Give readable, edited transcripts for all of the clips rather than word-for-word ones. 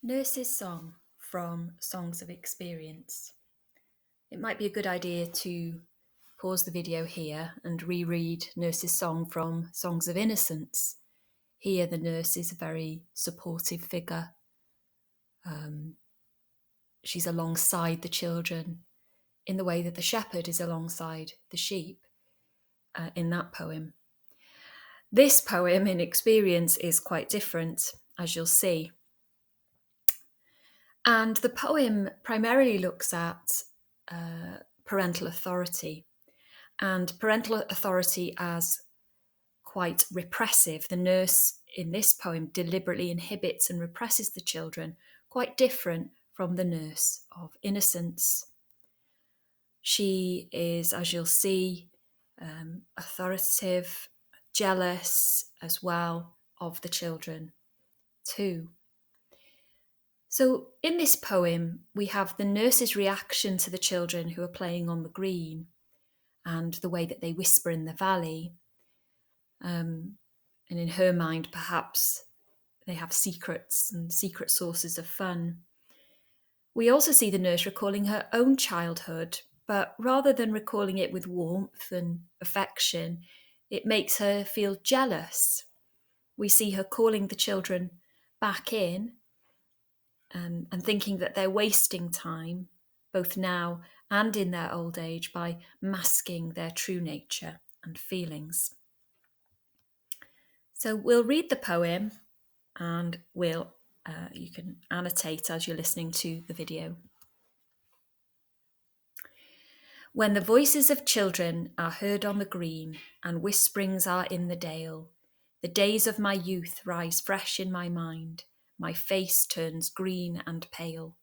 Nurse's Song from Songs of Experience. It might be a good idea to pause the video here and reread Nurse's Song from Songs of Innocence. Here, the nurse is a very supportive figure. She's alongside the children in the way that the shepherd is alongside the sheep in that poem. This poem in Experience is quite different, as you'll see. And the poem primarily looks at parental authority, and parental authority as quite repressive. The nurse in this poem deliberately inhibits and represses the children, quite different from the nurse of Innocence. She is, as you'll see, authoritative, jealous as well of the children too. So in this poem, we have the nurse's reaction to the children who are playing on the green and the way that they whisper in the valley. And in her mind, perhaps they have secrets and secret sources of fun. We also see the nurse recalling her own childhood, but rather than recalling it with warmth and affection, it makes her feel jealous. We see her calling the children back in and thinking that they're wasting time, both now and in their old age, by masking their true nature and feelings. So we'll read the poem and you can annotate as you're listening to the video. When the voices of children are heard on the green and whisperings are in the dale, the days of my youth rise fresh in my mind, my face turns green and pale.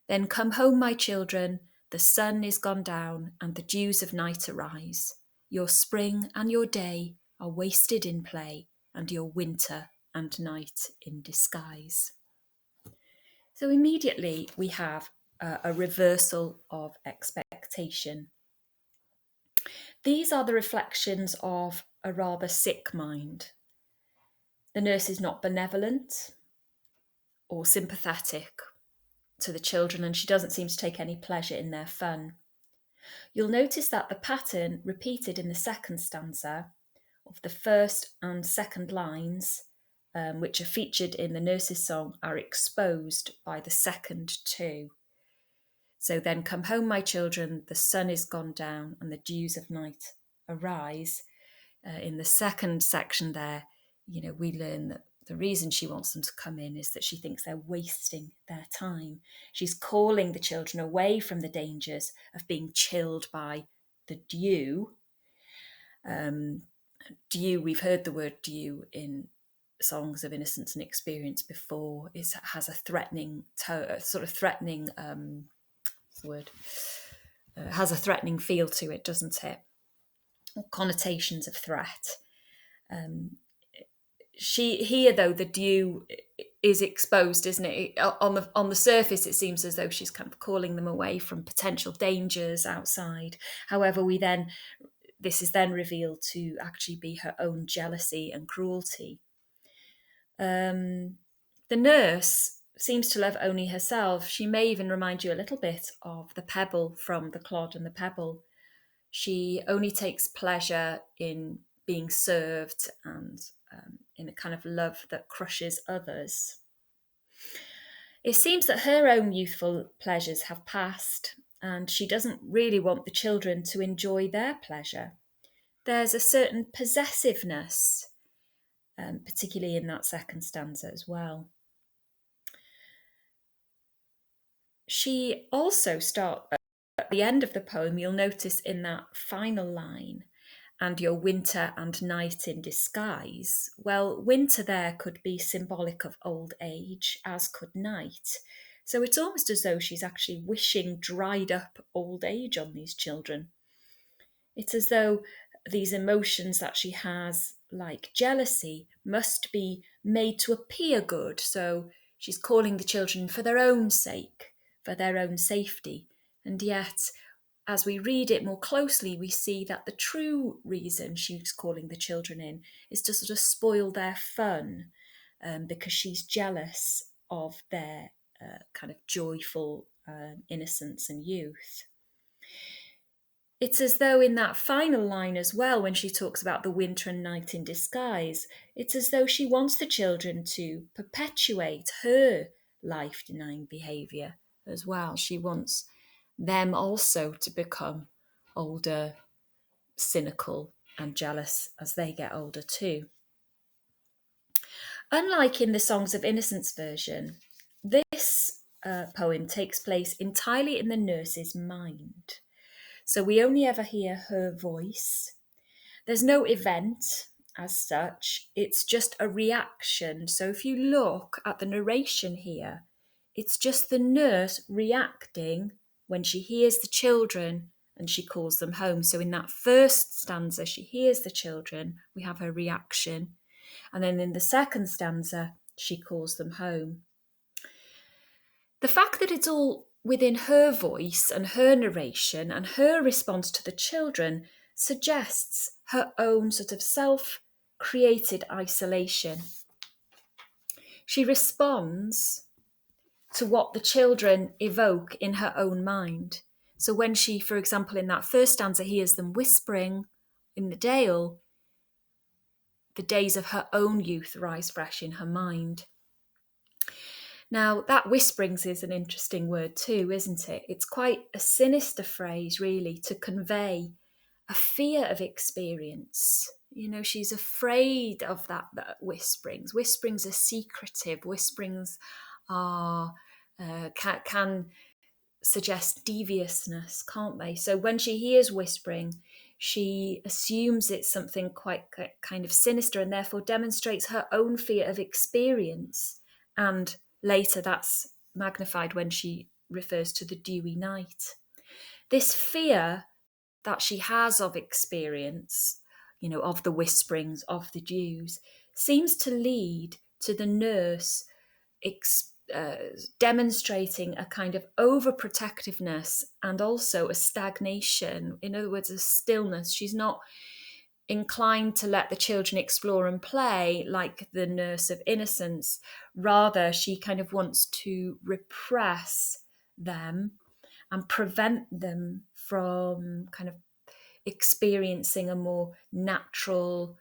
Then come home, my children, the sun is gone down and the dews of night arise. Your spring and your day are wasted in play, and your winter and night in disguise. So immediately we have a reversal of expectation. These are the reflections of a rather sick mind. The nurse is not benevolent or sympathetic to the children, and she doesn't seem to take any pleasure in their fun. You'll notice that the pattern repeated in the second stanza of the first and second lines, which are featured in the nurse's song, are exposed by the second two. So then come home, my children, the sun is gone down and the dews of night arise. In the second section there, we learn that the reason she wants them to come in is that she thinks they're wasting their time. She's calling the children away from the dangers of being chilled by the dew. Dew, we've heard the word dew in Songs of Innocence and Experience before. It has a threatening has a threatening feel to it, doesn't it? Connotations of threat. Here though, the dew is exposed, isn't it? On the surface, it seems as though she's kind of calling them away from potential dangers outside. However, this is then revealed to actually be her own jealousy and cruelty. The nurse seems to love only herself. She may even remind you a little bit of the pebble from The Clod and the Pebble. She only takes pleasure in being served and in a kind of love that crushes others. It seems that her own youthful pleasures have passed, and she doesn't really want the children to enjoy their pleasure. There's a certain possessiveness, particularly in that second stanza as well. She also starts at the end of the poem, you'll notice in that final line, and your winter and night in disguise. Well, winter there could be symbolic of old age, as could night. So it's almost as though she's actually wishing dried up old age on these children. It's as though these emotions that she has, like jealousy, must be made to appear good. So she's calling the children for their own sake, for their own safety. And yet, as we read it more closely, we see that the true reason she's calling the children in is to sort of spoil their fun, because she's jealous of their kind of joyful innocence and youth. It's as though in that final line as well, when she talks about the winter and night in disguise, it's as though she wants the children to perpetuate her life-denying behaviour as well. She wants them also to become older, cynical and jealous as they get older too. Unlike in the Songs of Innocence version, this poem takes place entirely in the nurse's mind. So we only ever hear her voice. There's no event as such, it's just a reaction. So if you look at the narration here, it's just the nurse reacting when she hears the children and she calls them home. So in that first stanza, she hears the children, we have her reaction. And then in the second stanza, she calls them home. The fact that it's all within her voice and her narration and her response to the children suggests her own sort of self-created isolation. She responds to what the children evoke in her own mind. So when she, for example, in that first stanza, hears them whispering in the dale, the days of her own youth rise fresh in her mind. Now, that whisperings is an interesting word too, isn't it? It's quite a sinister phrase, really, to convey a fear of experience. You know, she's afraid of that whisperings. Whisperings are secretive. Whisperings are can suggest deviousness, can't they? So when she hears whispering, she assumes it's something quite kind of sinister and therefore demonstrates her own fear of experience. And later that's magnified when she refers to the dewy night. This fear that she has of experience, you know, of the whisperings, of the dews, seems to lead to the nurse demonstrating a kind of overprotectiveness and also a stagnation. In other words, a stillness. She's not inclined to let the children explore and play like the nurse of innocence. Rather, she kind of wants to repress them and prevent them from kind of experiencing a more natural,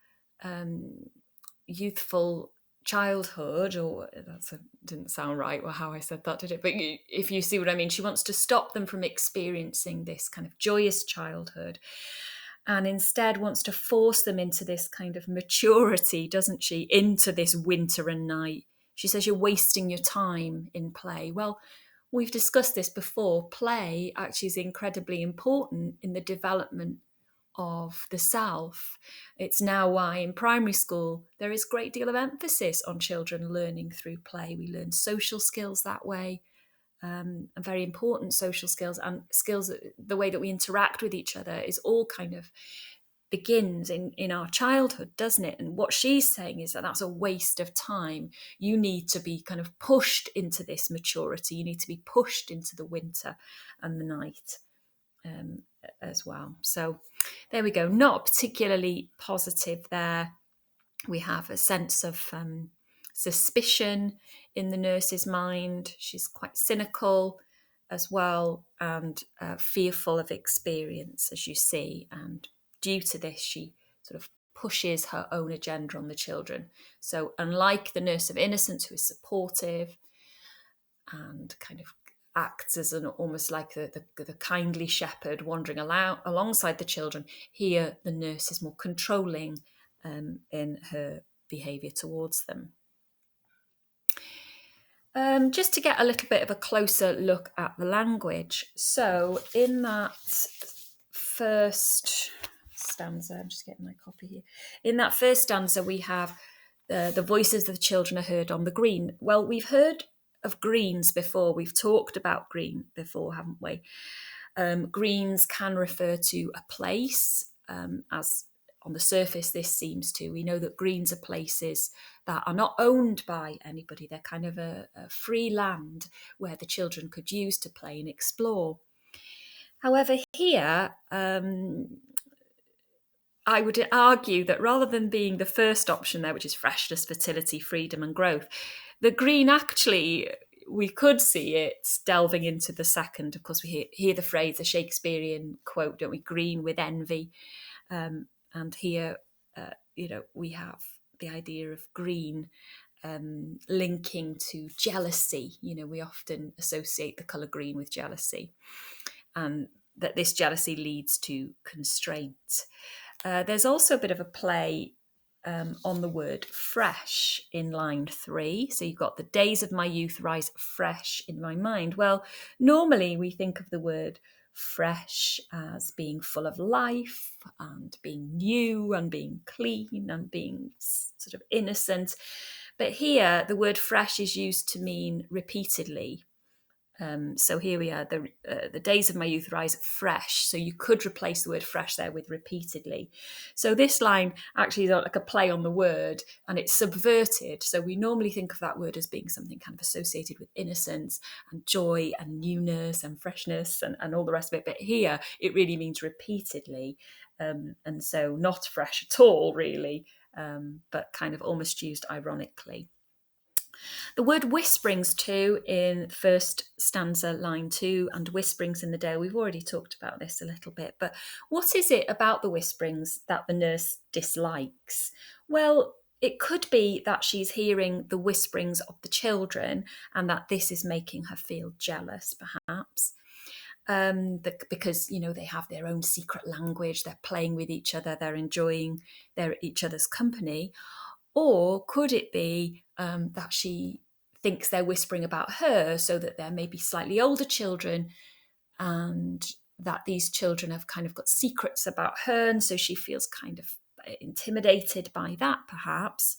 youthful childhood. Or didn't sound right or how I said that, did it? But if you see what I mean, she wants to stop them from experiencing this kind of joyous childhood, and instead wants to force them into this kind of maturity, doesn't she? Into this winter and night. She says, you're wasting your time in play. Well, we've discussed this before. Play actually is incredibly important in the development of the self. It's now why in primary school there is a great deal of emphasis on children learning through play. We learn social skills that way, and very important social skills, and skills, the way that we interact with each other is all kind of begins in our childhood, doesn't it? And what she's saying is that that's a waste of time. You need to be kind of pushed into this maturity. You need to be pushed into the winter and the night as well. So there we go. Not particularly positive there. We have a sense of suspicion in the nurse's mind. She's quite cynical as well, and fearful of experience, as you see. And due to this, she sort of pushes her own agenda on the children. So unlike the nurse of innocence, who is supportive and kind of acts as an almost like the kindly shepherd wandering alongside the children, here the nurse is more controlling in her behaviour towards them. Just to get a little bit of a closer look at the language. So in that first stanza, I'm just getting my copy here. In that first stanza, we have the voices of the children are heard on the green. Well, we've heard of greens before. We've talked about green before, haven't we? Greens can refer to a place, as on the surface this seems to. We know that greens are places that are not owned by anybody. They're kind of a free land where the children could use to play and explore. However, here, I would argue that rather than being the first option there, which is freshness, fertility, freedom and growth, the green actually, we could see it delving into the second. Of course, we hear the phrase, the Shakespearean quote, don't we? Green with envy. And here, we have the idea of green linking to jealousy. We often associate the colour green with jealousy, and that this jealousy leads to constraint. There's also a bit of a play on the word fresh in line 3. So you've got the days of my youth rise fresh in my mind. Well, normally we think of the word fresh as being full of life and being new and being clean and being sort of innocent. But here the word fresh is used to mean repeatedly. So here we are, the days of my youth rise fresh. So you could replace the word fresh there with repeatedly. So this line actually is like a play on the word, and it's subverted. So we normally think of that word as being something kind of associated with innocence and joy and newness and freshness and all the rest of it. But here it really means repeatedly. And so not fresh at all, really, but kind of almost used ironically. The word whisperings too in the first stanza, line 2, and whisperings in the dale. We've already talked about this a little bit, but what is it about the whisperings that the nurse dislikes? Well, it could be that she's hearing the whisperings of the children and that this is making her feel jealous, perhaps. Because they have their own secret language, they're playing with each other, they're enjoying each other's company. Or could it be that she thinks they're whispering about her, so that there may be slightly older children and that these children have kind of got secrets about her, and so she feels kind of intimidated by that, perhaps.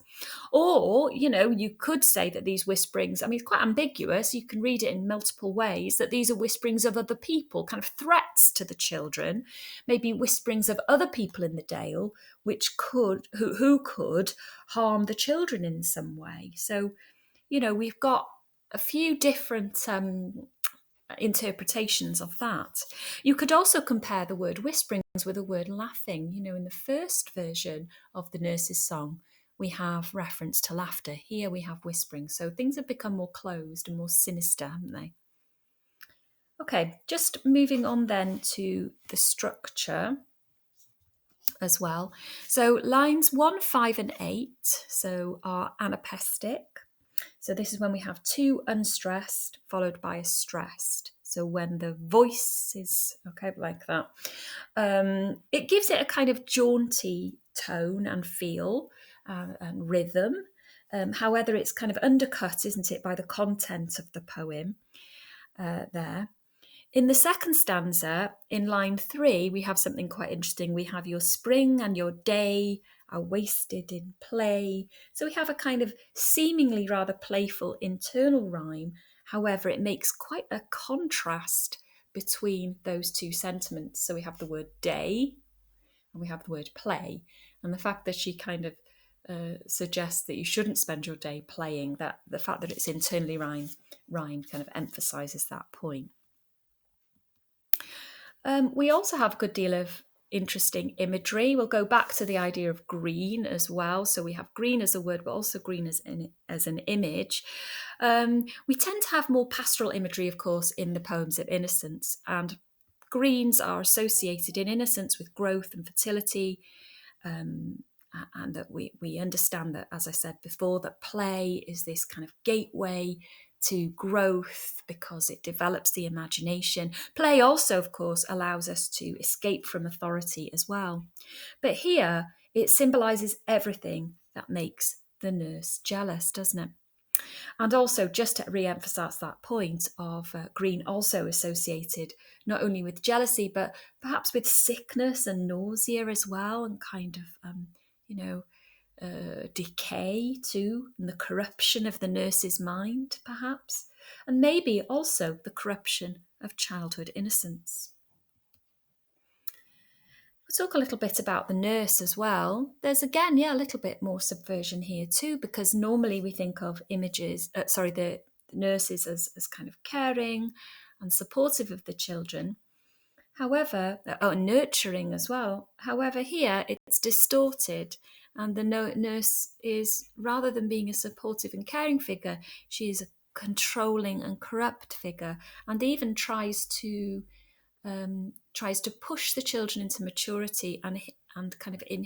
Or, you could say that these whisperings, it's quite ambiguous, you can read it in multiple ways, that these are whisperings of other people, kind of threats to the children, maybe whisperings of other people in the dale, who could harm the children in some way. So, we've got a few different interpretations of that. You could also compare the word whisperings with the word laughing. In the first version of the nurse's song, we have reference to laughter. Here we have whispering. So things have become more closed and more sinister, haven't they? Okay, just moving on then to the structure as well. So lines 1, 5 and 8 are anapestic. So this is when we have 2 unstressed followed by a stressed. So when the voice is, like that, it gives it a kind of jaunty tone and feel and rhythm. However, it's kind of undercut, isn't it, by the content of the poem there. In the second stanza, in line 3, we have something quite interesting. We have your spring and your day are wasted in play. So we have a kind of seemingly rather playful internal rhyme. However, it makes quite a contrast between those two sentiments. So we have the word day and we have the word play. And the fact that she kind of suggests that you shouldn't spend your day playing, that the fact that it's internally rhymed kind of emphasises that point. We also have a good deal of interesting imagery. We'll go back to the idea of green as well. So we have green as a word, but also green as an image. We tend to have more pastoral imagery, of course, in the poems of Innocence, and greens are associated in Innocence with growth and fertility, and that we understand that, as I said before, that play is this kind of gateway to growth because it develops the imagination. Play also, of course, allows us to escape from authority as well. But here, it symbolises everything that makes the nurse jealous, doesn't it? And also, just to re-emphasise that point of green also associated not only with jealousy, but perhaps with sickness and nausea as well, and kind of, decay too, and the corruption of the nurse's mind, perhaps, and maybe also the corruption of childhood innocence. We'll talk a little bit about the nurse as well. There's again, a little bit more subversion here too, because normally we think of the nurses as kind of caring and supportive of the children. However, nurturing as well. However, here it's distorted, And the nurse is, rather than being a supportive and caring figure, she is a controlling and corrupt figure, and even tries to push the children into maturity and kind of in